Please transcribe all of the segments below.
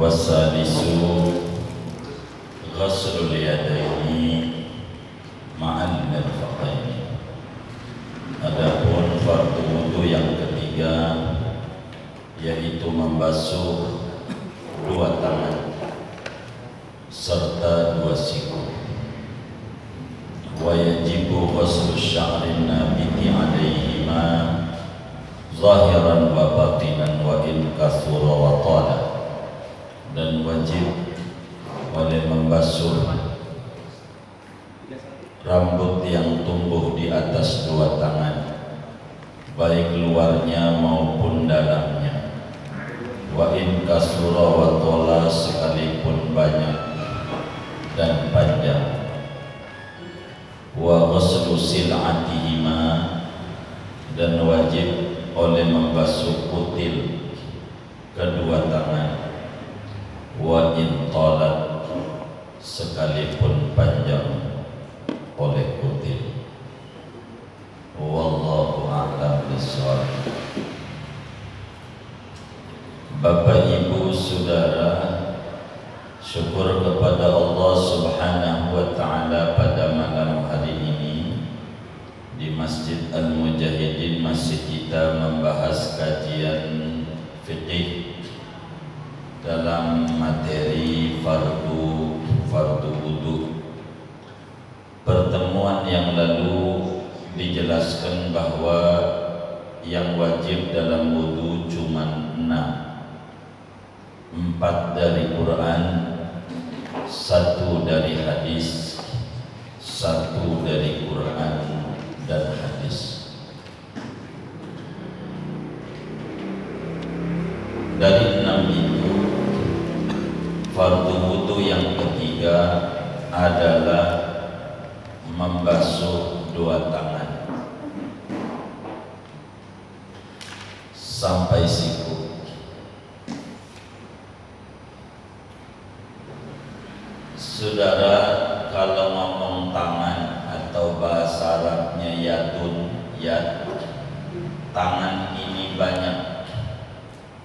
Wasalisu ghaslul yadaini ma'al mirfaqaini. Adapun fardu wudu yang ketiga yaitu membasuh dua tangan serta dua siku. Wa yajibu ghaslu sya'rin nabiti 'alaihima zahiran wa batinan wa in kathura wa tala. Dan wajib oleh membasuh rambut yang tumbuh di atas dua tangan, baik luarnya maupun dalamnya. Wa in kasura wa tola, sekalipun banyak dan panjang. Wa ghuslu sil'atihima, dan wajib oleh membasuh kutil kedua tangan. Wa in tolat, sekalipun panjang oleh kutil. Wallahu a'lam bishawab. Bapak, Ibu, Saudara, syukur kepada Allah Subhanahu wa ta'ala pada malam hari ini di Masjid Al-Mujahidin masih kita membahas kajian fiqih dalam materi fardu wudu. Pertemuan yang lalu dijelaskan bahwa yang wajib dalam wudu cuma 4 dari Quran, 1 dari hadis, 1 dari Quran dan hadis. Dari 6 itu, fardu wudu yang ketiga adalah membasuh dua tangan sampai siku. Saudara, kalau ngomong tangan atau bahasa Arabnya yadun, tangan ini banyak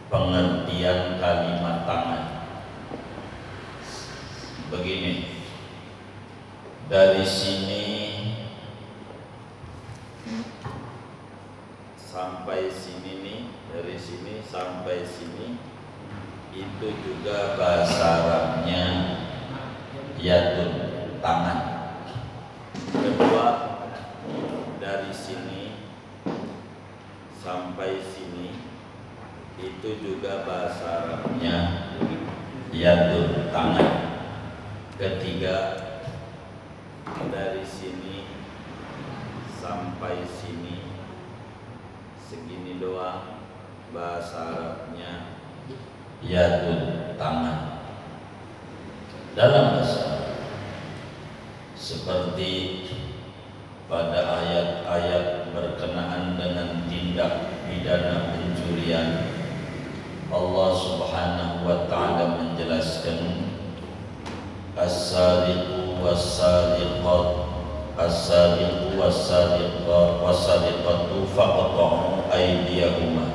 pengertian kalimat tangan. Begini, dari sini sampai sini nih, dari sini sampai sini, itu juga bahasa Arabnya yadun, tangan. Kedua, dari sini sampai sini, itu juga bahasa Arabnya yadun, tangan. Ketiga, dari sini sampai sini, segini doang, bahasa Arabnya yadun, tangan. Dalam bahasa seperti pada ayat-ayat berkenaan dengan tindak pidana pencurian, Allah Subhanahu wa ta'ala menjelaskan as-sariqu was-sariqatu faqta'u aydiyahuma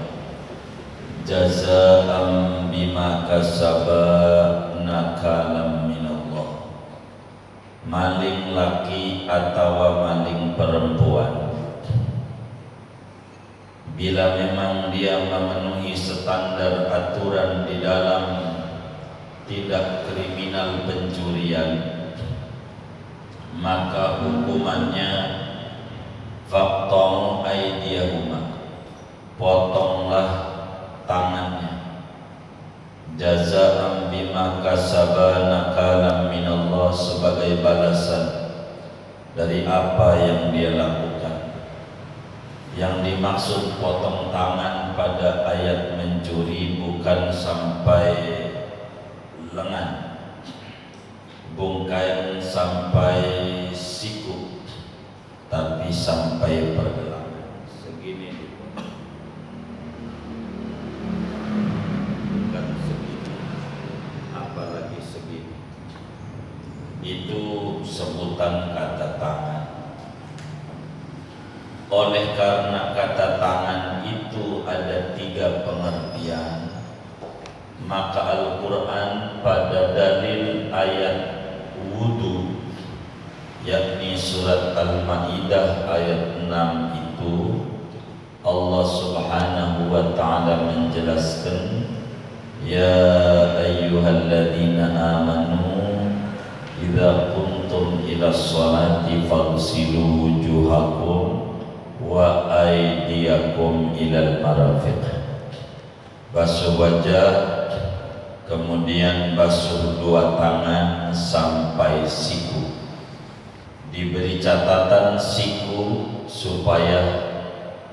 jazaa'an bima kasaba nakalam minallah. Maling laki atau maling perempuan, bila memang dia memenuhi standar aturan di dalam tindak kriminal pencurian, maka hukumannya faqta'u aydiyahuma, potonglah tangannya, jazaa'an bima kasaba nakalam minallah, sebagai balasan dari apa yang dia lakukan. Yang dimaksud potong tangan pada ayat mencuri bukan sampai lengan, bungkayan sampai siku, tapi sampai pergelangan segini, bukan segini, apalagi segini. Itu sebutan kata tangan. Oleh karena kata tangan itu ada 3 pengertian, maka Al-Quran pada dalil ayat wudu, yakni surat Al-Ma'idah ayat 6 itu, Allah Subhanahu wa ta'ala menjelaskan, ya ayyuhalladzina amanu idza qumtum ila sholati faghsilu wujuhakum wa aydiyakum ilal marafiq. Basuh wajah, kemudian basuh dua tangan sampai siku. Diberi catatan siku supaya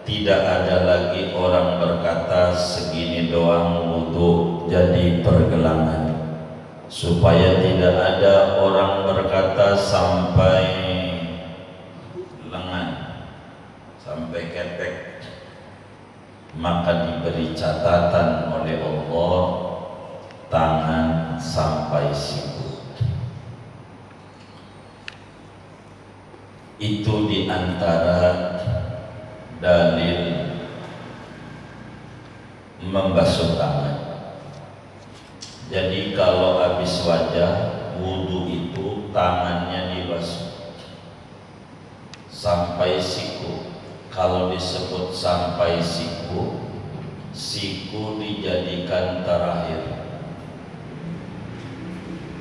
tidak ada lagi orang berkata segini doang wudu jadi pergelangan, supaya tidak ada orang berkata sampai lengan, sampai ketek. Maka diberi catatan oleh Allah tangan sampai siku. Itu diantara dalil membasuh tangan. Jadi kalau habis wajah wudu itu tangannya dibasuh sampai siku. Kalau disebut sampai siku, siku dijadikan terakhir.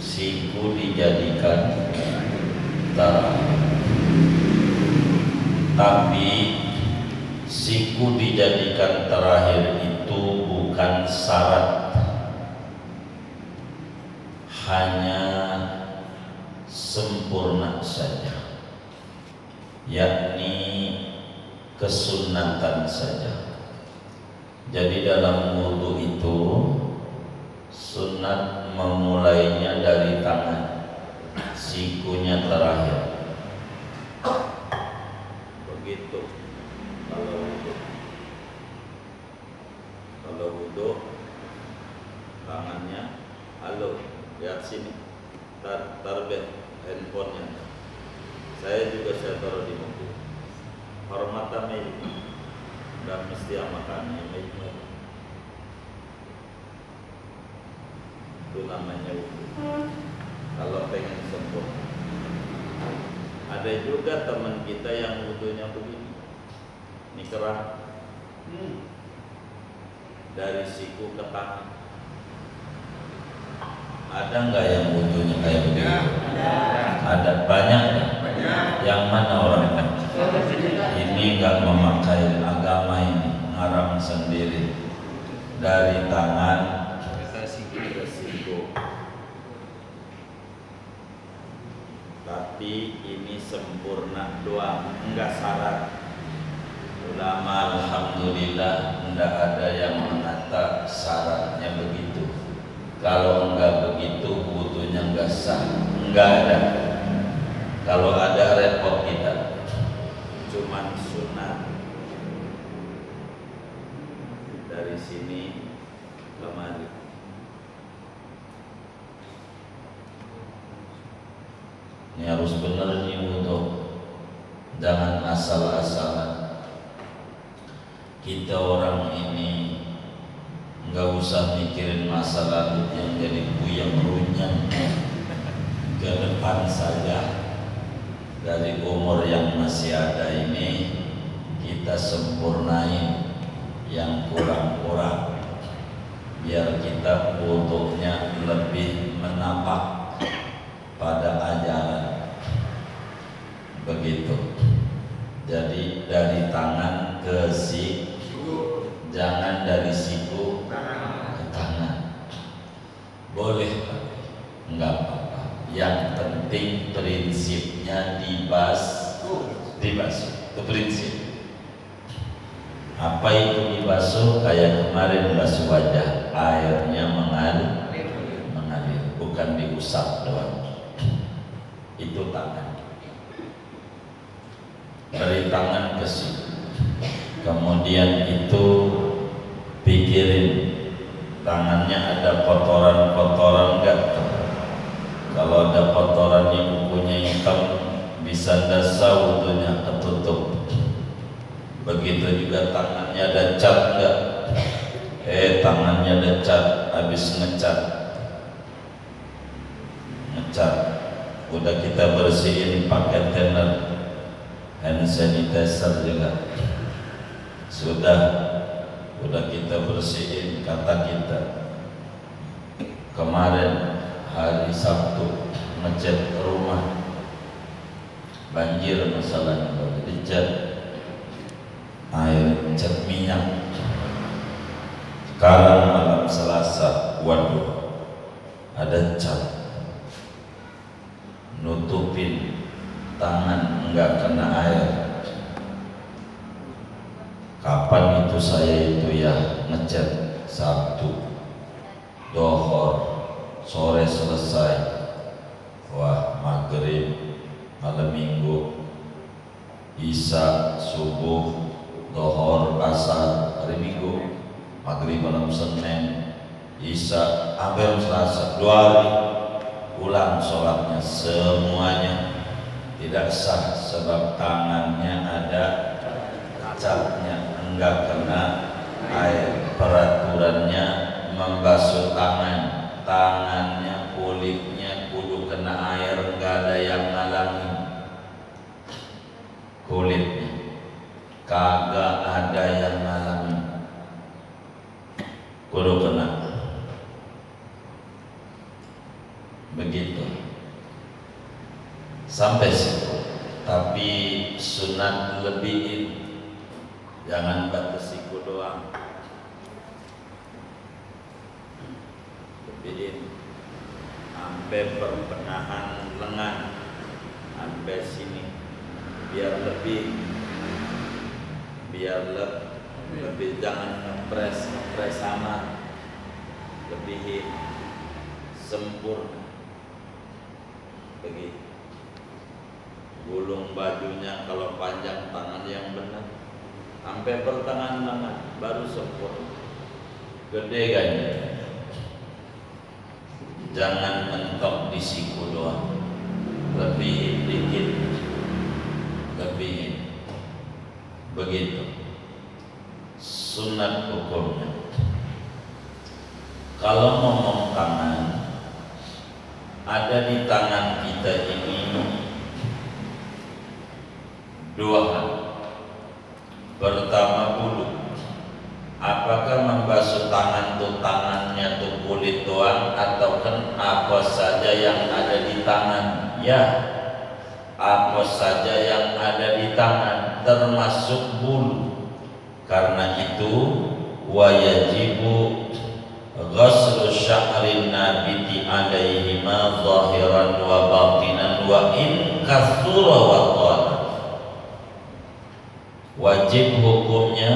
Siku dijadikan terakhir. Tapi siku dijadikan terakhir itu bukan syarat, hanya sempurna saja, yakni kesunatan saja. Jadi dalam wudu itu sunat memulainya dari tangan, sikunya terakhir. Begitu. Kalau wudu tangannya, halo, lihat sini, tarbet handphonenya. Saya taruh di mobil. Hormatan ini dan mesti amakannya itu namanya wudu. Kalau pengen sempurna. Ada juga teman kita yang wudunya begini, ini kerah dari siku ke tangan. Ada nggak yang wudunya kayak begini? Ada, banyak. Yang mana orangnya? Ini nggak memakai agama, ini ngarang sendiri. Dari tangan ke siku. Tapi ini sempurna doang, enggak syarat. Ulama alhamdulillah enggak ada yang mengata syaratnya begitu. Kalau enggak begitu wudunya enggak sah, enggak ada. Kalau ada repot kita. Cuman sunat dari sini kemari. Ini harus benar nih wudu, jangan asal-asalan. Kita orang ini nggak usah mikirin masa lalu yang jadi buyang runyam, ke depan saja. Dari umur yang masih ada ini kita sempurnain yang kurang-kurang, biar kita wudunya lebih menapak pada ajaran. Begitu. Jadi dari tangan ke siku, jangan dari siku ke tangan. Boleh, enggak apa-apa. Yang penting prinsipnya dibasuh. Itu prinsip. Apa itu dibasuh? Kayak kemarin basuh wajah, airnya mengalir, bukan diusap doang. Itu tangan. Dari tangan ke siku. Kemudian itu pikirin tangannya ada kotoran-kotoran enggak? Kalau ada kotorannya, bukunya hitam, bisa dasar wudunya ketutup. Begitu juga tangannya ada cat enggak? tangannya lecet habis ngecat, udah kita bersihin pakai thinner, hand sanitizer juga udah kita bersihin. Kata kita kemarin hari Sabtu ngecat rumah, banjir masalahnya, dicat air cat minyak. Sekarang malam Selasa, waduh, ada cat nutupin tangan enggak kena air. Kapan itu saya itu ya ngecat? Sabtu dohor, sore selesai, wah maghrib, malam minggu, isya, subuh, dohor, asar, hari minggu, maghrib, malam Senin, isya, hampir Selasa, 2 hari ulang sholatnya semuanya tidak sah sebab tangannya ada catnya, enggak kena air. Peraturannya membasuh tangannya, kulitnya kudu kena air, enggak ada yang ngalangin. Kulitnya kagak ada yang ngalangin, kudu kena. Begitu sampai situ. Tapi sunat lebihin, jangan batas siku doang, lebihin sampai perpenahan lengan, sampai sini, biar lebih jangan ngepres sama, lebihin sempurna. Begitu. Gulung bajunya kalau panjang tangan yang benar sampai pertengahan lengan baru sempurna. Gede ganya, jangan mentok di siku doang, lebihin dikit, lebihin. Begitu sunat hukumnya. Kalau ngomong tangan, ada di tangan kita ini 2 hal. Pertama, bulu. Apakah membasuh tangan tuh tangannya tuh kulit doang atau kan apa saja yang ada di tangan? Ya, apa saja yang ada di tangan termasuk bulu. Karena itu wajibu ghaslu sya'rin nabiti alaihi ma zahiran wa batinan wa in katsura wa qala. Wajib hukumnya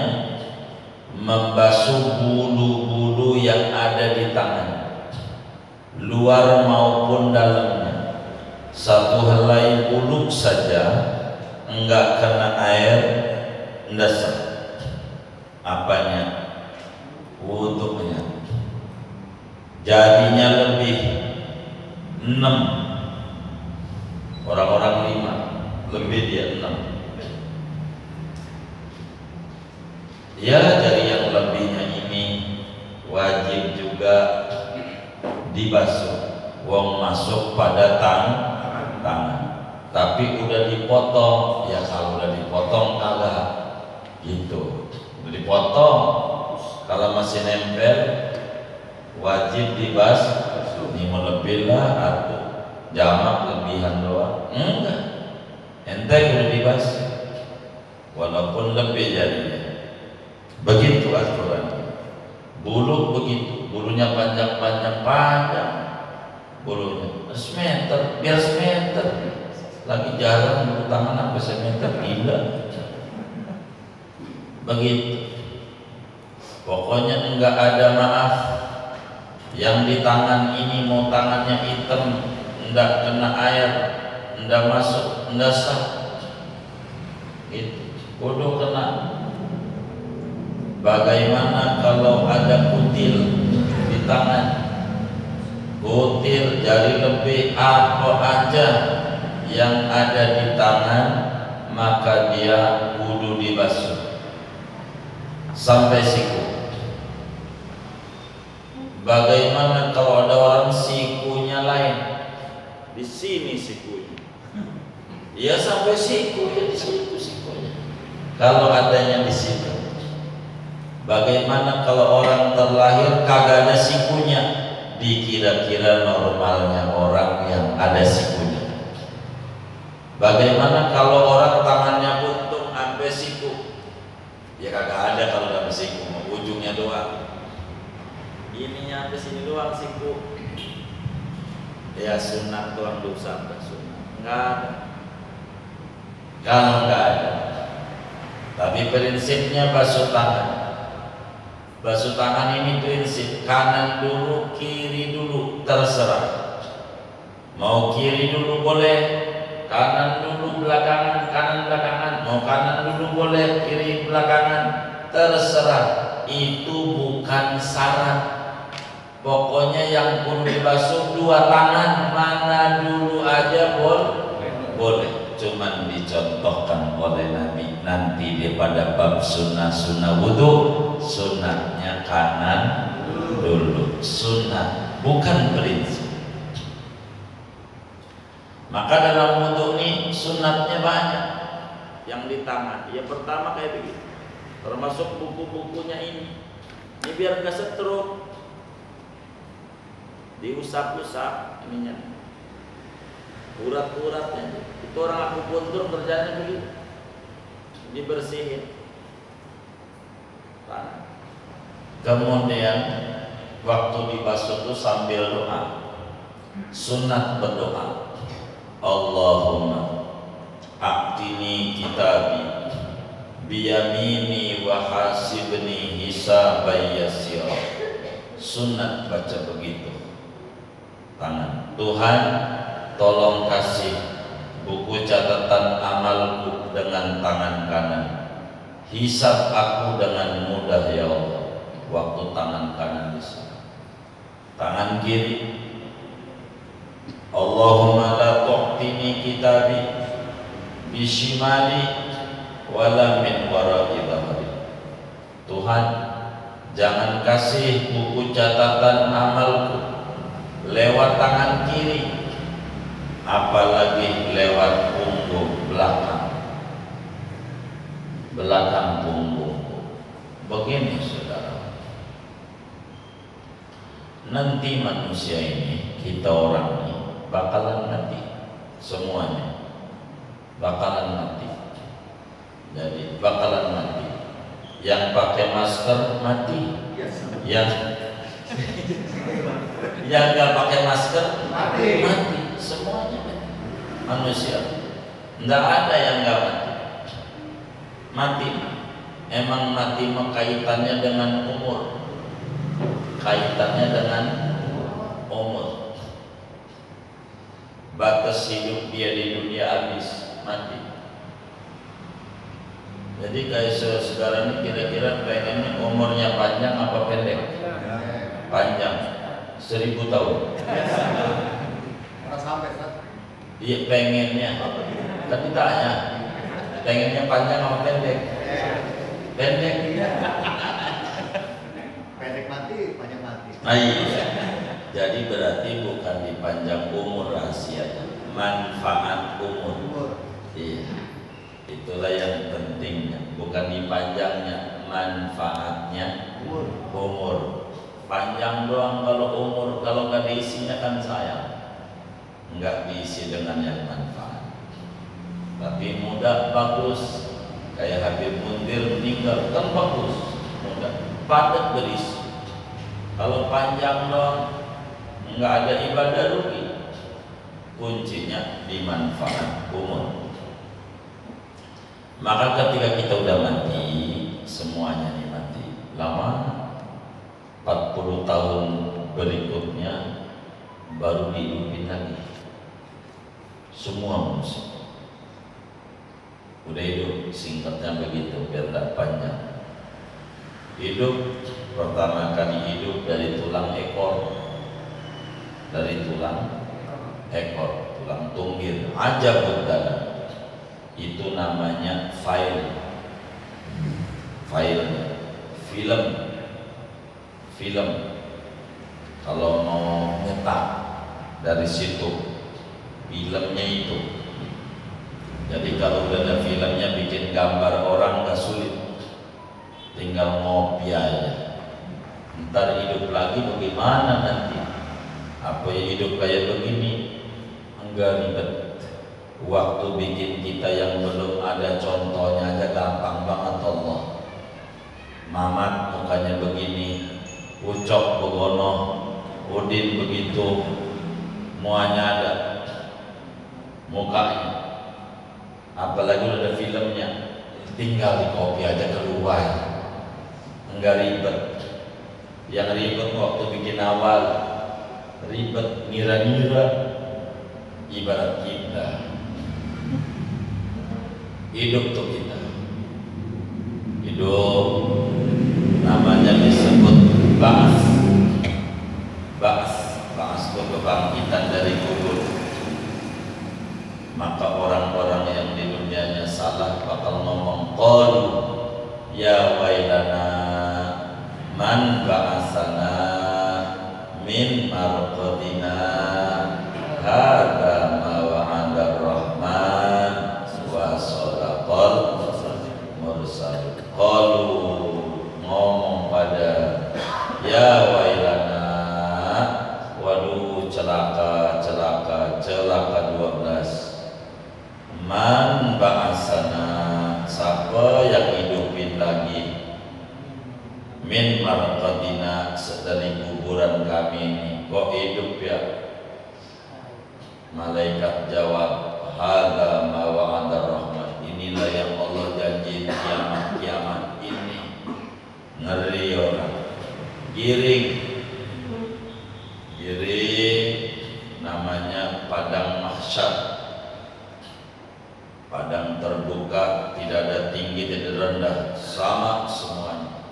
membasuh bulu-bulu yang ada di tangan, luar maupun dalamnya. Satu helai bulu saja enggak kena air, enggak sah. Apanya? Wudunya. Jadinya lebih 6, orang-orang 5, lebih dia 6. Ya, dari yang lebihnya ini wajib juga dibasuh. Wong masuk pada tangan, tapi udah dipotong. Ya kalau udah dipotong kagak gitu, udah dipotong. Kalau masih nempel wajib dibasuh. Ini melebih lah atau jamak lebihan doang? Enggak, ente udah dibasuh walaupun lebih jadinya. Begitu aturan. Bulu begitu, bulunya panjang bulunya semeter, biar semeter. Lagi jarang bulu tangan apa semeter, gila. Begitu. Pokoknya enggak ada maaf. Yang di tangan ini mau tangannya hitam, enggak kena air, enggak masuk, enggak sah. Gitu. Kudu kena. Bagaimana kalau ada kutil di tangan? Kutil, jari lebih, apa aja yang ada di tangan, maka dia kudu dibasuh sampai siku. Bagaimana kalau ada orang sikunya lain? Di sini sikunya. Ya sampai siku ya di situ sikunya. Kalau adanya di situ. Bagaimana kalau orang terlahir kagak ada sikunya? Dikira-kira normalnya orang yang ada sikunya. Bagaimana kalau orang tangannya buntung sampai siku? Ya kagak ada kalau ada siku, ujungnya doang. Ininya sampai sini doang siku. Ya sunat doang, dosa enggak sunat. Enggak ada. Kalau enggak ada. Tapi prinsipnya basuh tangan. Basuh tangan ini prinsip kanan dulu, kiri dulu, terserah. Mau kiri dulu boleh, kanan dulu belakangan, kanan belakangan. Mau kanan dulu boleh, kiri belakangan, terserah. Itu bukan syarat. Pokoknya yang pun dibasuh dua tangan, mana dulu aja boleh. Cuman dicontohkan oleh Nabi nanti dia pada bab sunnah wudhu, sunnahnya kanan dulu, sunnah bukan prinsip. Maka dalam wudhu ini sunnahnya banyak yang di tangan. Ya pertama kayak begitu, termasuk buku-bukunya ini biar gak setruk, diusap-usap ininya, urat-uratnya. Itu orang akupuntur kerjanya begitu, dibersihin tangan. Kemudian waktu dibasuh itu sambil doa, sunat berdoa, Allahumma a'tini kitabi biyamini wa hasibni hisaban yasira. Sunat baca begitu tangan. Tuhan tolong kasih buku catatan amalku dengan tangan kanan, hisab aku dengan mudah ya Allah. Waktu tangan kanan disini, tangan kiri, Allahumma la tu'tini kitabi bishimali wala min wara'i dhahri. Tuhan, jangan kasih buku catatan amalku lewat tangan kiri, apalagi lewat punggung belakang punggung. Begini saudara, nanti manusia ini, kita orang ini bakalan mati, semuanya bakalan mati. Jadi bakalan mati. Yang pakai masker mati, yang nggak pakai masker mati. Semuanya manusia, nggak ada yang nggak mati. Emang mati kaitannya dengan umur, batas hidup dia di dunia habis, mati. Jadi kayak sekarang ini kira-kira pengennya umurnya panjang apa pendek? Panjang, 1000 tahun. Iya pengennya, tapi tanya, pengennya panjang apa pendek? Pendek. Pendek mati, panjang mati. Iya. Jadi berarti bukan di panjang umur rahasianya, manfaat umur. Iya. Itulah yang pentingnya, bukan di panjangnya, manfaatnya umur. Panjang doang kalau umur, kalau nggak diisinya kan sayang. Enggak diisi dengan yang manfaat. Tapi muda bagus, kayak Habib Mundir meninggal kan bagus, muda, padat berisi. Kalau panjang dong, enggak ada ibadah rugi. Kuncinya di manfaat umur. Maka ketika kita udah mati, semuanya nih mati. Lama 40 tahun berikutnya baru dihidupin lagi. Semua manusia udah hidup, singkatnya begitu biar tak panjang. Hidup pertama kali hidup dari tulang ekor, tulang tunggir aja betul. Itu namanya film. kalau mau nyetak dari situ filmnya itu. Jadi kalau udah ada filmnya bikin gambar orang gak sulit, tinggal ngopi aja. Ntar hidup lagi bagaimana nanti? Apa ya hidup kayak begini? Enggak ribet. Waktu bikin kita yang belum ada contohnya aja gampang banget Allah. Mamat mukanya begini, Ucok begono, Udin begitu, semuanya ada mukanya. Apalagi udah ada filmnya, tinggal di copy aja keluar, enggak ribet. Yang ribet waktu bikin awal, ribet ngira-ngira ibarat kita hidup tuh kita hidup namanya disebut ba'as. Ba'as itu kebangkitan dari kubur. Maka orang-orang yang di dunianya salah bakal ngomong qalu ya wailana man ba'asana min marqadina hadza ma wa'ada ar-rahman wa sadaqal mursal. Qalu ngomong pada ya wailana, waduh celaka 12. Man ba'asana, siapa yang hidupin lagi min marqadina, dari kuburan kami ini. Kok hidup ya? Malaikat jawab, hadza ma wa'ada rahman, inilah yang Allah janji kiamat ini. Ngeri orang, giring namanya padang mahsyar. Padang terbuka, tidak ada tinggi, tidak ada rendah, sama semuanya.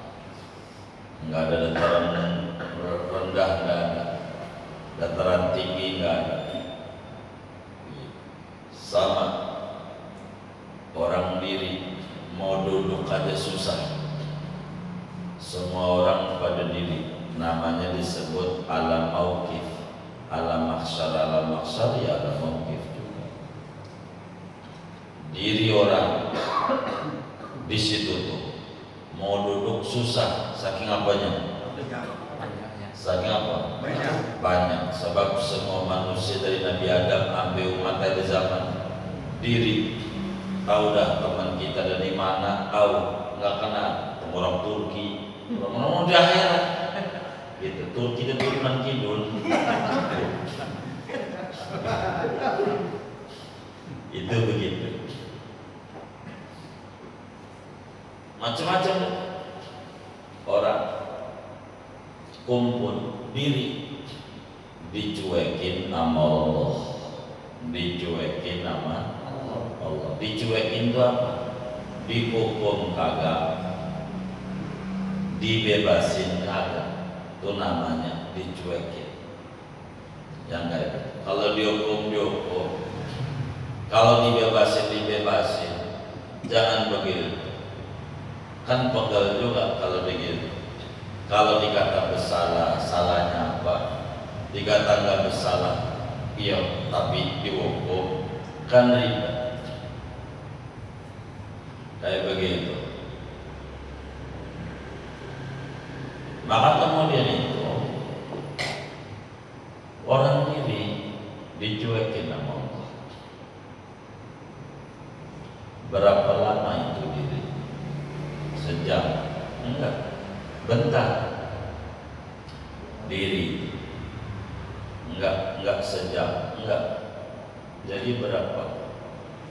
Enggak ada dataran rendah, enggak ada dataran tinggi, enggak ada. Sama. Orang diri mau duduk aja susah. Semua orang pada diri. Namanya disebut alam mauqif. Alam mahsyar ya alam mauqif juga. Diri orang di situ tuh mau duduk susah, saking apanya? Saking apa? Banyak. Sebab semua manusia dari Nabi Adam sampai umat akhir zaman diri. Tahu dah teman kita dari mana? Tahu? Nggak kenal. Orang Turki, orang di akhirat. Gitu. Turki itu turunan kidul. Itu begitu. Macam-macam orang kumpul diri, dicuekin nama Allah, dicuekin nama Allah. Dicuekin itu apa? Dihukum kagak, dibebasin kagak, itu namanya dicuekin. Yang kayak kalau dihukum, kalau dibebasin, jangan begitu. Kan pegel juga kalau begitu. Kalau dikata bersalah, salahnya apa? Dikata nggak bersalah, iya, tapi dihukum, kan ribet. Kayak begitu. Maka kemudian itu orang diri dicuekin sama Allah. Berapa lama itu diri? Sejam? Enggak. Bentar. Diri. Enggak sejam. Enggak. Jadi berapa?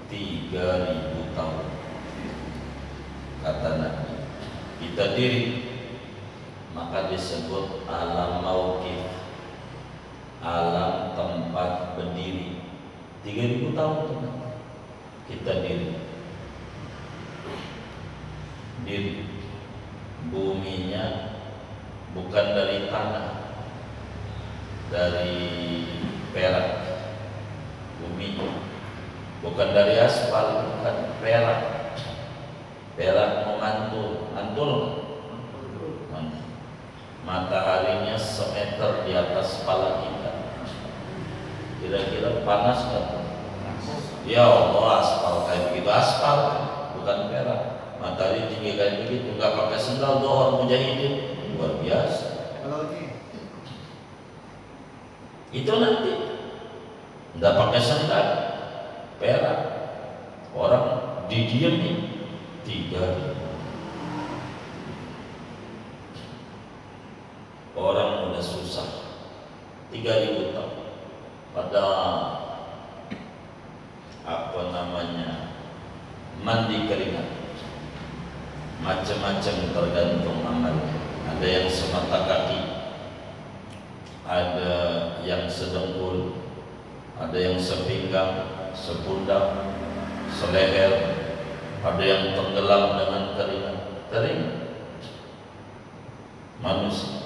3.000 tahun. Kata Nabi. Kita diri, maka disebut alam mauqif, alam tempat berdiri. 3.000 tahun teman. Kita diri. Buminya bukan dari tanah, dari perak. Bumi bukan dari aspal, bukan perak. Perak mantul. Mataharinya semeter meter di atas kepala kita. Kira-kira panas kan? Ya Allah, aspal kayak begitu, aspal bukan perak. Matahari tinggi kayak begitu, nggak pakai sendal doang mujahidin, luar biasa. Kalau ini Itu nanti nggak pakai sendal, perak. Orang didiemin 3.000. Orang udah susah 3.000 tahun. Pada apa namanya, mandi keringat, macam-macam tergantung amalnya. Ada yang semata kaki, ada yang sedengkul, ada yang sepinggang, sepundak, seleher, ada yang tenggelam dengan keringat. Kering manusia.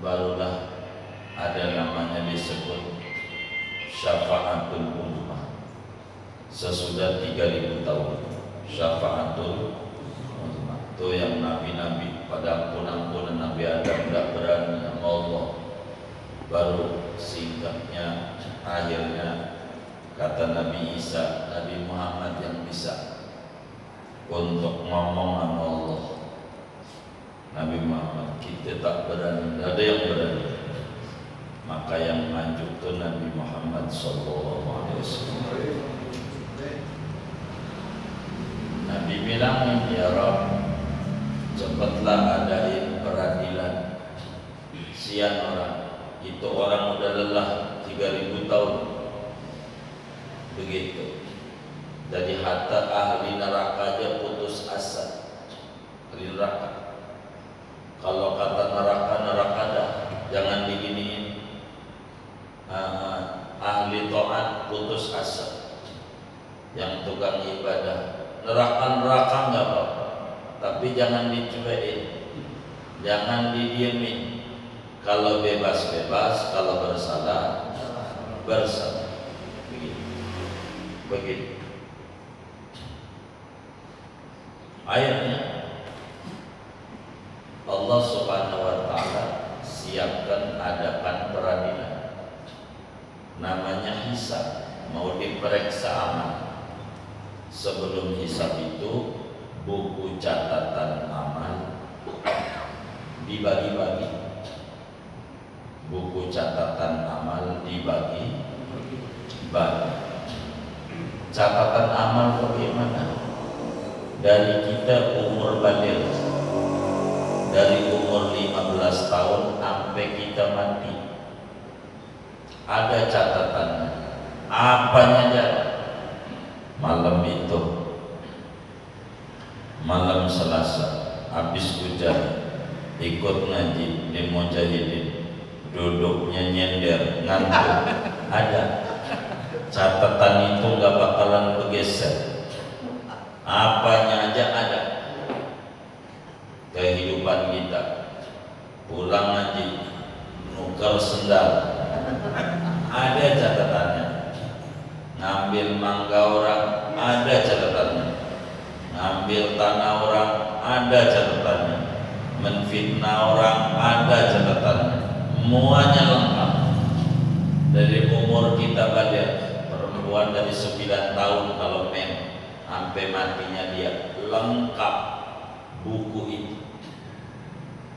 Barulah ada namanya disebut syafaatul ummah. Sesudah 3.000 tahun syafaatul ummah itu yang nabi-nabi pada ampunan Nabi Adam tidak berani sama Allah. Baru singkatnya akhirnya kata Nabi Isa, Nabi Muhammad yang bisa untuk ngomong sama Allah. Nabi Muhammad, kita tak berani, tidak ada yang berani. Maka yang maju itu Nabi Muhammad SAW. Nabi bilang, ya Rabb, cepatlah adain peradilan. Sian orang, itu orang udah lelah 3.000 tahun. Begitu. Jadi hatta ahli neraka aja putus asa. Ahli neraka. Kalau kata neraka dah, jangan diginiin. Ahli taat putus asa. Yang tukang ibadah, neraka nggak apa-apa, tapi jangan dicuekin, jangan didiemin. Kalau bebas, kalau bersalah, bersalah. Begitu. Ayatnya Allah Subhanahu wa Ta'ala siapkan, adakan peradilan. Namanya hisab, mau diperiksa amal. Sebelum hisab itu buku catatan amal dibagi-bagi. Buku catatan amal dibagi-bagi. Catatan amal bagaimana? Dari kita umur baligh, dari umur 15 tahun sampai kita mati, ada catatannya. Apanya aja? Malam itu, malam Selasa, habis hujan, ikut ngaji di Mujahidin, duduknya nyender, ngantuk, ada. Catatan itu nggak bakalan bergeser. Apanya aja ada. Kehidupan kita, pulang ngaji, nuker sendal, ada catatannya. Ngambil mangga orang, ada catatannya. Ngambil tanah orang, ada catatannya. Menfitnah orang, ada catatannya. Semuanya lengkap. Dari umur kita baligh, perempuan dari 9 tahun kalau men sampai matinya dia, lengkap buku itu.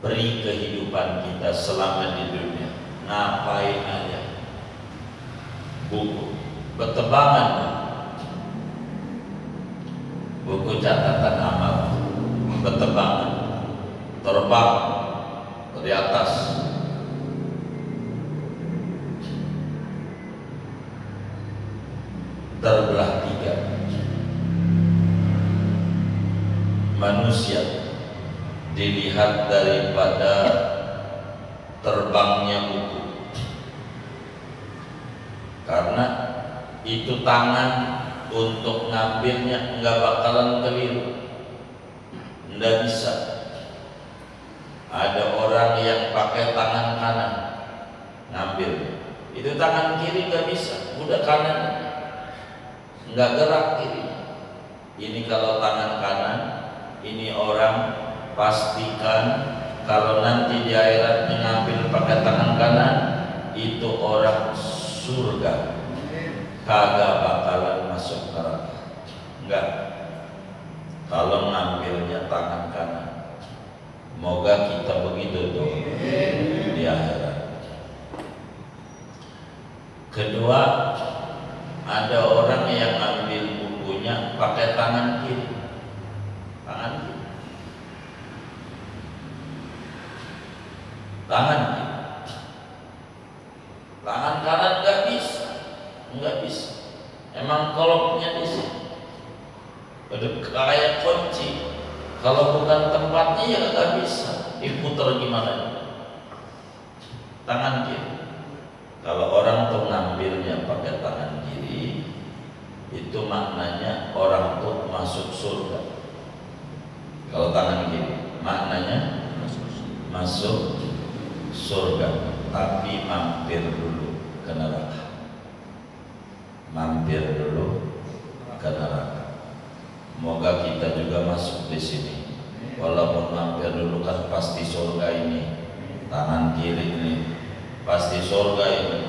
Beri kehidupan kita selama di dunia, ngapain aja. Buku bertebangan, buku catatan amal bertebangan, terbang dari atas. Terbelah 3. Manusia dilihat daripada terbangnya buku, karena itu tangan untuk ngambilnya nggak bakalan keliru, nggak bisa. Ada orang yang pakai tangan kanan ngambil, itu tangan kiri nggak bisa, udah kanan nggak gerak kiri. Ini kalau tangan kanan, ini orang pastikan kalau nanti di akhirat mengambil pakai tangan kanan, itu orang surga, kagak bakalan masuk neraka. Enggak. Kalau ngambilnya tangan kanan, moga kita begitu tuh di akhirat. Kedua, ada orang yang ambil bukunya pakai tangan kiri, tangan kiri, tangan kiri, tangan kanan nggak bisa, nggak bisa. Emang koloknya di sini, udah kayak kunci. Kalau bukan tempatnya ya nggak bisa, diputar gimana? Tangan kiri. Kalau orang tuh ngambilnya pakai tangan kiri, itu maknanya orang tuh masuk surga. Kalau tangan kiri, maknanya masuk surga, tapi mampir dulu ke neraka. Mampir dulu ke neraka. Moga kita juga masuk di sini. Walaupun mampir dulu kan pasti surga ini. Tangan kiri ini pasti surga ini.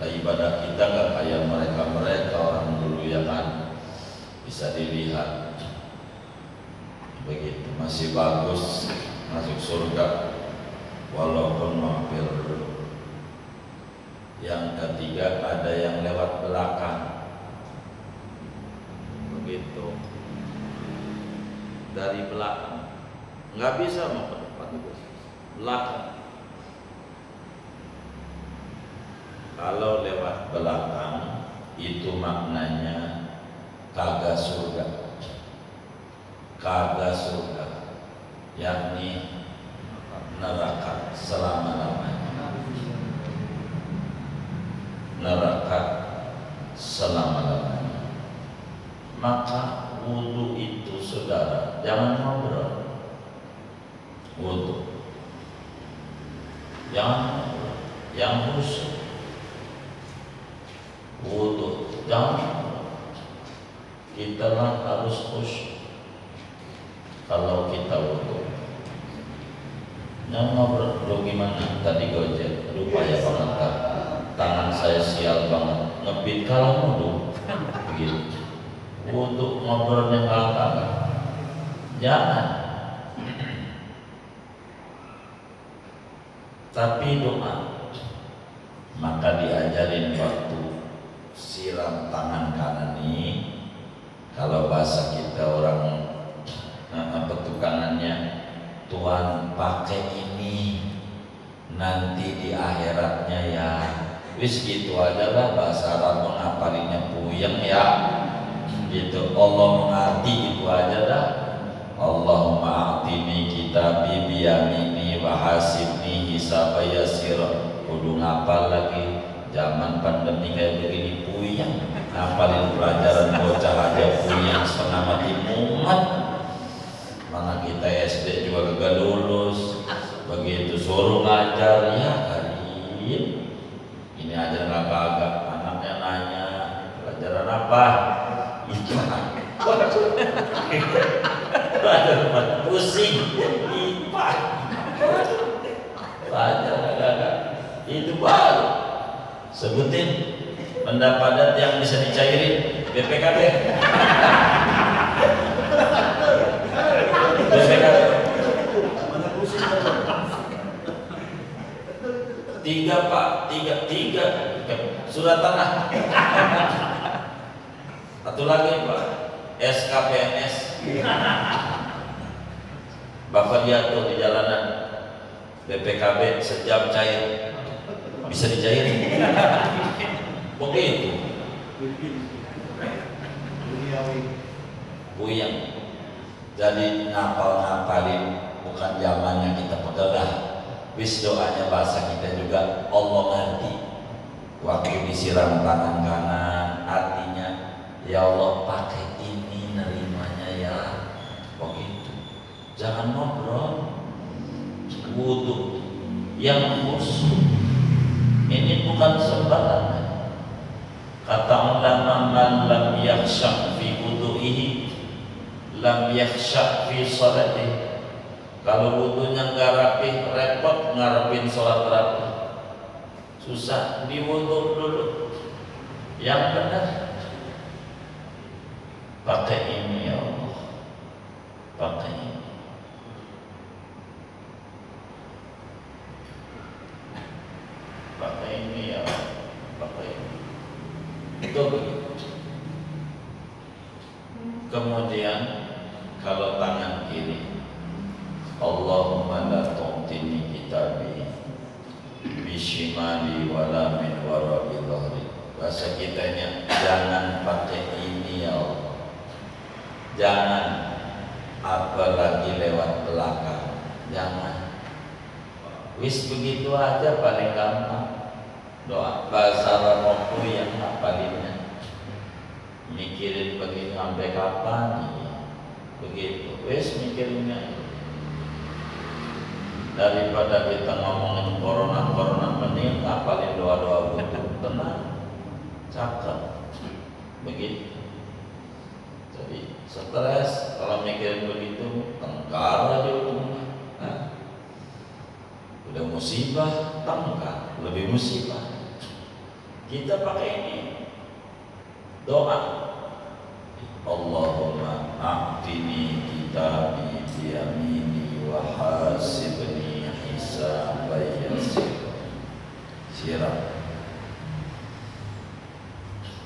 Ibadah kita nggak kayak mereka orang dulu ya kan, bisa dilihat begitu, masih bagus masuk surga walaupun mampir dulu. Yang ketiga, ada yang lewat belakang begitu, dari belakang, nggak bisa mau ke depan, belakang. Kalau lewat belakang itu maknanya kagak surga, kagak surga, yakni neraka selama-lamanya, neraka selama-lamanya. Maka wudu itu saudara jangan ngobrol, wudu jangan ngobrol, yang khusyuk. Wudu jangan, kita lah harus khusyuk kalau kita wudu. Jangan ngobrol, lu gimana tadi gojek, aduh payah banget, tangan saya sial banget, ngebit kalau wudu begitu. Wudu ngobrolnya kagak, jangan. Tapi doa, maka diajarin waktu siram tangan kanan ini, kalau bahasa kita orang petukangannya, Tuhan pakai ini nanti di akhiratnya ya. Wis gitu aja lah, bahasa Arab mengapalinya puyeng ya gitu. Allah mengerti itu aja dah. Allahumma a'tini kitabi biyamini wa hasibni hisaba yasir. Kudu ngapal lagi, zaman pandemi kayak begini puyeng, ngapalin pelajaran bocah aja puyeng setengah mati mumet. Mana kita SD juga kagak lulus, begitu suruh ngajar ya Karim, ini aja nggak kagak. Anaknya nanya pelajaran apa? IPA. Pelajaran pusing IPA. Pelajaran kagak. Itu baru sebutin benda padat yang bisa dicairin, BPKB. BPKB tiga pak, tiga surat tanah. Satu lagi pak, SKPNS. Bapak jatuh di jalanan, BPKB sejam cair, bisa dicairin. Begitu. Puyeng. Jadi ngapal-ngapalin bukan zamannya kita pegalah. Wis doanya bahasa kita juga Allah ngerti. Waktu disiram tangan kanan, artinya ya Allah pakai ini nerimanya ya. Begitu. Jangan ngobrol. Wudu yang khusyuk. Ini bukan sembarangan. Kata ulama, man lam yakhsha fi wudu'ihi lam yakhsha fi salatihi. Kalau wudunya nggak rapi, repot ngarepin sholat rapi. Susah, diwudu dulu. Yang benar, pakai ini ya Allah, pakai ini. Pakai ini ya Allah, pakai ini. Itu begitu. Kemudian kalau tangan kiri, Allahumma la tu'tini kitabi bishimali wala min wara'i dhahri. Bahasa kitanya, jangan pakai ini ya Allah, jangan apalagi lewat belakang, jangan. Wis begitu aja paling gampang. Doa bahasa Arabku yang hafalinnya, mikirin begini sampai kapan ya? Begitu, wis mikirinnya. Daripada kita ngomongin corona mending hafalin doa-doa butuh, tenang, cakep, begitu. Jadi stres kalau mikirin begitu, tengkar aja ujungnya. Udah musibah, tengkar, lebih musibah. Kita pakai ini doa, Allahumma a'tini kitabi biyamini wa hasibni hisaban yasira.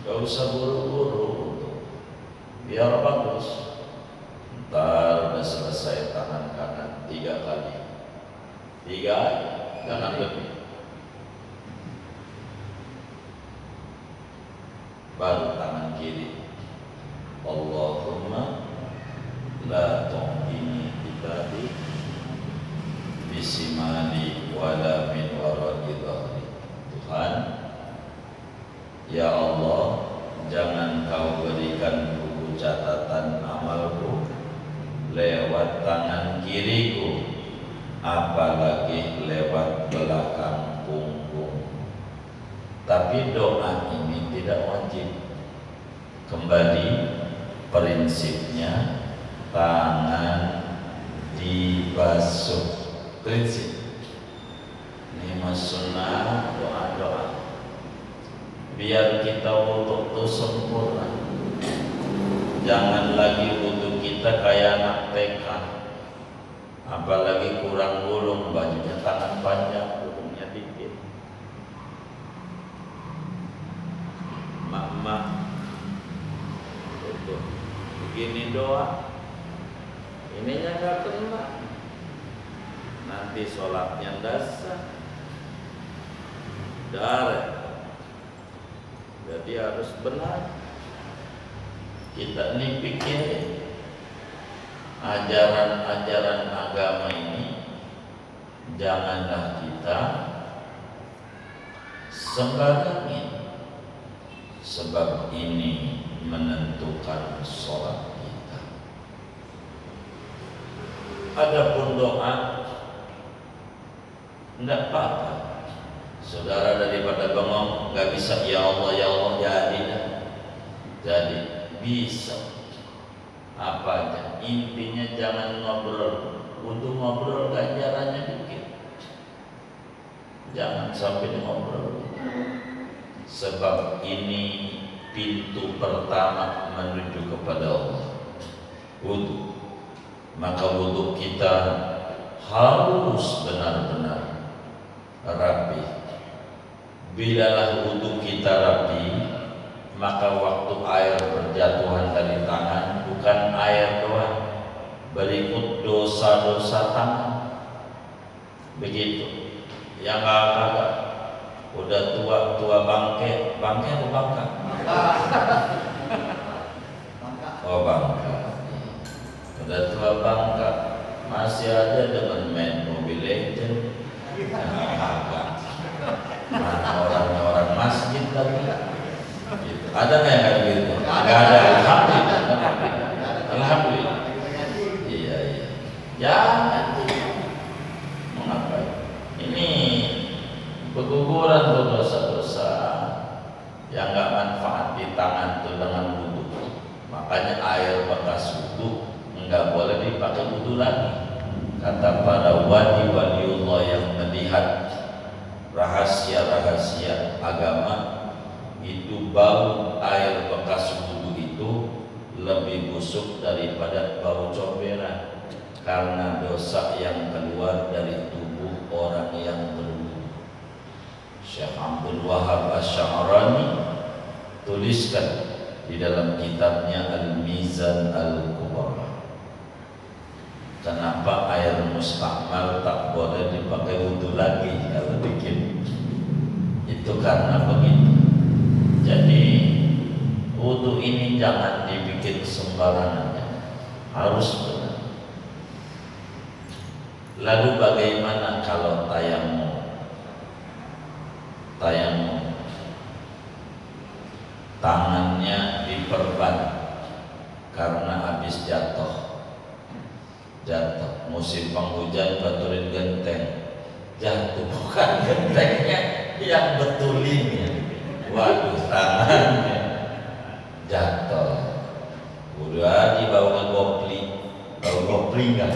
Gak usah buru-buru, biar bagus. Ntar udah selesai tangan kanan 3 kali, 3 jangan lebih. Baru tangan kiri, Allahumma la tu'tini kitabi bisimali wala min wara'i dhahri. Tuhan, ya Allah, jangan kau berikan buku catatan amalku lewat tangan kiriku, apalagi lewat belakang punggung. Tapi doa ini tidak wajib. Kembali prinsipnya, tangan dibasuh, prinsip. Ini sunnah doa-doa. Biar kita wudu itu sempurna. Jangan lagi wudu kita kayak anak TK. Apalagi kurang gulung, bajunya tangan panjang, gulungnya dikit. Mak-mak tuh, begini doa, ininya gak kena, nanti sholatnya dasar, darah. Jadi harus benar. Kita ini pikirin ajaran-ajaran agama ini, janganlah kita sembarangin. Sebab ini menentukan sholat kita. Adapun doa, enggak apa-apa. Saudara daripada bengong, enggak bisa ya Allah jadi. Jadi bisa apa aja. Intinya jangan ngobrol. Untuk ngobrol ganjarannya dikit. Jangan sampai ngobrol. Sebab ini pintu pertama menuju kepada Allah, wudu. Maka wudu kita harus benar-benar rapi. Bilalah wudu kita rapi, maka waktu air berjatuhan dari tangan, bukan air doang, berikut dosa-dosa tangan. Begitu. Yang agak udah tua bangke atau bangka? Oh bangka. Udah tua bangka, masih aja dengan main Mobile Legends. Mana orang masjid lagi? Gitu. Ada nggak yang kayak gitu? Nggak ada. Alhamdulillah. Iya. Jangan. Mengapa? Ini keguguran tuh dosa-dosa yang nggak manfaat di tangan tuh dengan wudhu. Makanya air bekas wudhu nggak boleh dipakai wudhu lagi. Kata para waliullah yang melihat rahasia-rahasia agama, itu bau air bekas wudu itu lebih busuk daripada bau comberan, karena dosa yang keluar dari tubuh orang yang berwudu. Syekh Abdul Wahab Asy'arani tuliskan di dalam kitabnya Al-Mizan Al-Kubra, kenapa air mustakmal tak boleh dipakai wudu lagi kalau bikin. Itu karena begitu. Jadi wudu ini jangan dibikin sembarangan, harus benar. Lalu bagaimana kalau tayamum? Tayamum, tangannya diperban karena habis jatuh musim penghujan, baturin genteng, jatuh bukan gentengnya yang betulinnya, waduh tangannya jatuh, udah dibawa ke gopli, kalau gopli kan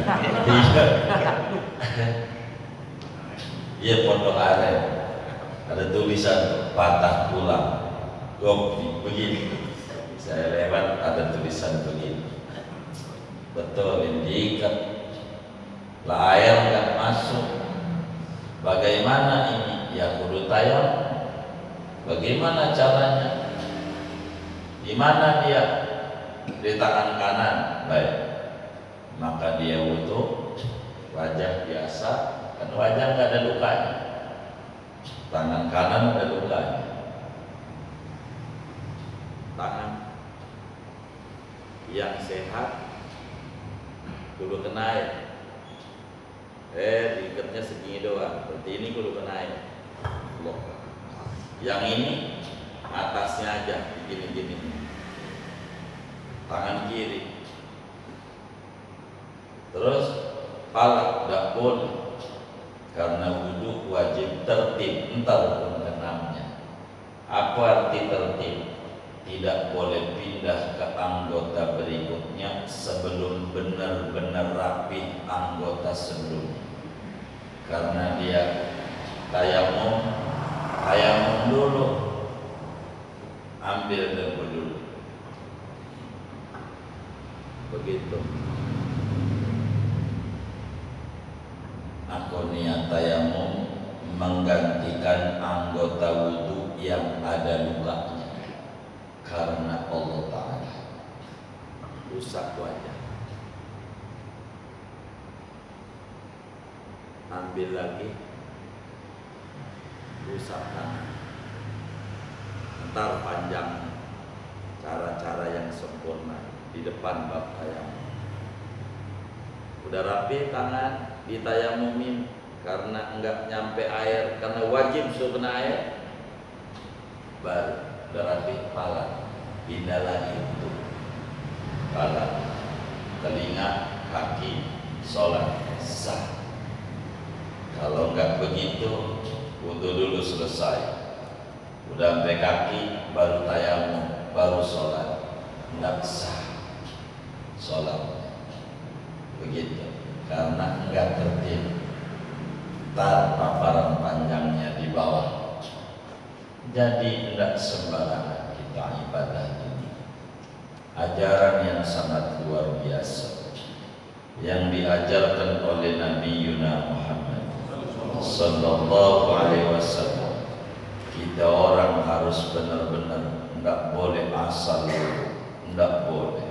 iya Pondok Aren ada tulisan patah tulang gopli begini, saya lewat ada tulisan begini, betul ini diikat lah, air nggak masuk. Bagaimana ini? Ya kudu tayamum. Bagaimana caranya? Di mana dia? Di tangan kanan, baik. Maka dia wudu, wajah biasa, kan wajah nggak ada lukanya. Tangan kanan ada lukanya. Tangan yang sehat kudu kena air. Diikatnya segini doang, berarti ini kudu kena air. Loh. Yang ini atasnya aja gini-gini. Tangan kiri. Terus pala tidak boleh, karena wudu wajib tertib. Entar pun kenamnya. Apa arti tertib? Tidak boleh pindah ke anggota berikutnya sebelum benar-benar rapi anggota sebelumnya. Karena dia tayamum dulu, ambil debu dulu, begitu. Aku niat tayamum menggantikan anggota wudu yang ada lukanya, karena Allah Ta'ala. Rusak wajah, ambil lagi, rusak tangan. Ntar panjang cara-cara yang sempurna di depan bab tayamum. Udah rapi tangan, ditayamumin karena enggak nyampe air, karena wajib suruh kena air. Baru udah rapi, pala pindah lagi itu, pala, telinga, kaki, sholat sah. Kalau enggak begitu, wudu dulu selesai, udah sampai kaki baru tayamum, baru sholat, enggak sah sholat. Begitu, karena enggak tertib. Tar paparan panjangnya di bawah. Jadi enggak sembarangan kita ibadah ini. Ajaran yang sangat luar biasa yang diajarkan oleh Nabi Yuna Muhammad Sallallahu Alaihi Wasallam. Kita orang harus benar-benar enggak boleh asal, enggak boleh.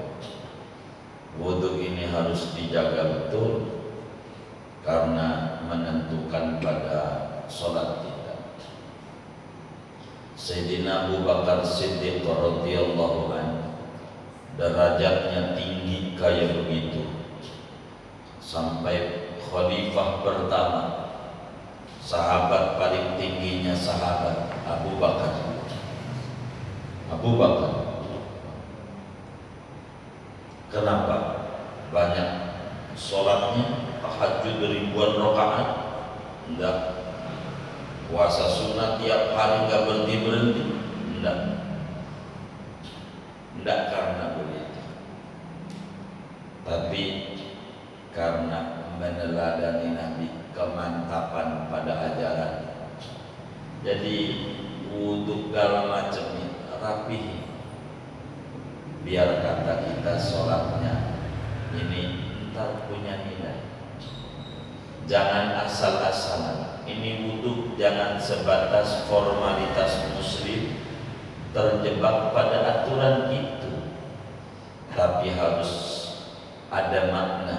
Wudu ini harus dijaga betul, karena menentukan pada sholat kita. Sayyidina Abu Bakar Siddiq radhiyallahu anhu derajatnya tinggi kayak begitu, sampai khalifah pertama, sahabat paling tingginya sahabat Abu Bakar. Kenapa? Banyak sholatnya, tahajud ribuan rakaat, enggak. Puasa sunat tiap hari enggak berhenti, enggak karena begitu, tapi karena meneladani Nabi, kemantapan pada ajaran. Jadi wudhu segala macam rapi, biar kata kita sholatnya ini ntar punya nilai. Jangan asal-asalan. Ini wudhu jangan sebatas formalitas muslim terjebak pada aturan itu, tapi harus ada makna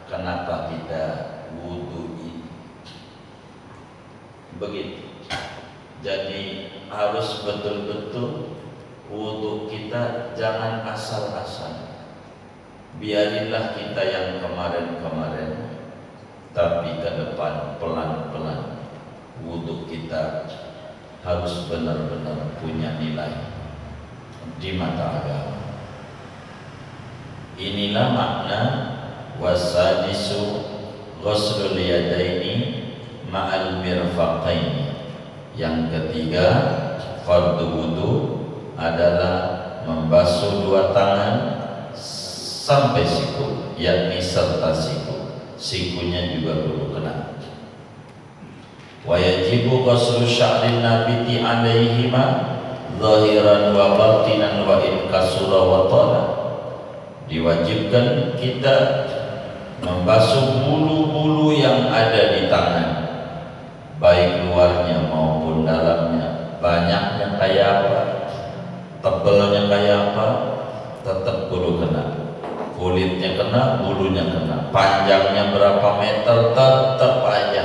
kenapa kita wudhu ini. Begitu. Jadi harus betul-betul wudhu kita jangan asal-asalan. Biarinlah kita yang kemarin-kemarin, tapi ke depan pelan-pelan wudhu kita harus benar-benar punya nilai di mata agama. Inilah makna wasadisu ghuslul yadaini ma'al mirfaqaini. Yang ketiga, fardu wudu adalah membasuh dua tangan sampai siku, yakni serta siku. Sikunya juga perlu kena. Wa yajibu ghuslu sya'rin nabiti 'alaihima zahiran wa batinan wa in kasura wa tala. Diwajibkan kita membasuh bulu-bulu yang ada di tangan, baik luarnya maupun dalamnya. Banyaknya kayak apa, tebelnya kayak apa, tetap perlu kena. Kulitnya kena, bulunya kena. Panjangnya berapa meter, tetap aja.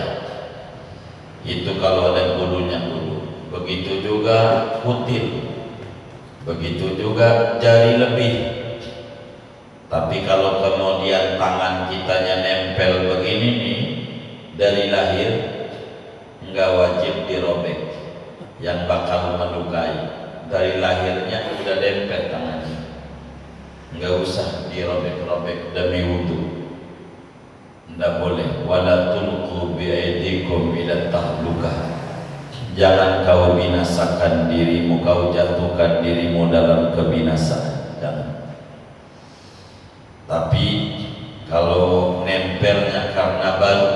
Itu kalau ada bulunya dulu. Begitu juga kutil, begitu juga jari lebih. Tapi kalau kemudian tangan kitanya nempel begini nih dari lahir, enggak wajib dirobek. Yang bakal melukai dari lahirnya udah nempel tangannya, enggak usah dirobek-robek demi wudu. Enggak boleh. Wala tulqu bi'aidikum ila tahlukah. Jangan kau binasakan dirimu, kau jatuhkan dirimu dalam kebinasaan. Jangan. Tapi kalau nempelnya karena baru,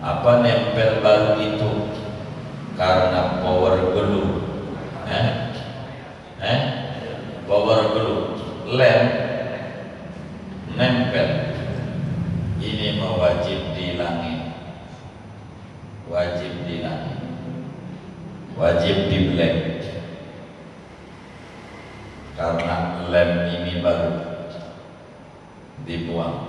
apa nempel baru itu? Karena power glue, power glue, lem nempel, ini wajib dihilangin, wajib dihilangin, wajib di black, karena lem ini baru. Dibuang,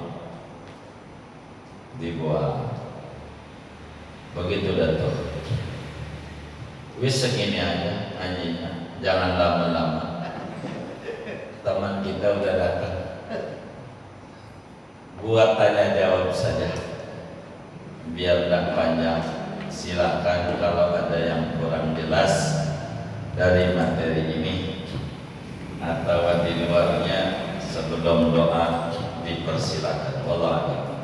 begitu Datuk. Wis segini aja ngajinya, jangan lama-lama. Teman kita udah datang, buat tanya jawab saja, biar tak panjang. Silakan kalau ada yang kurang jelas dari materi ini atau di luarnya, sebelum doa dipersilakan. Wallahu a'lam.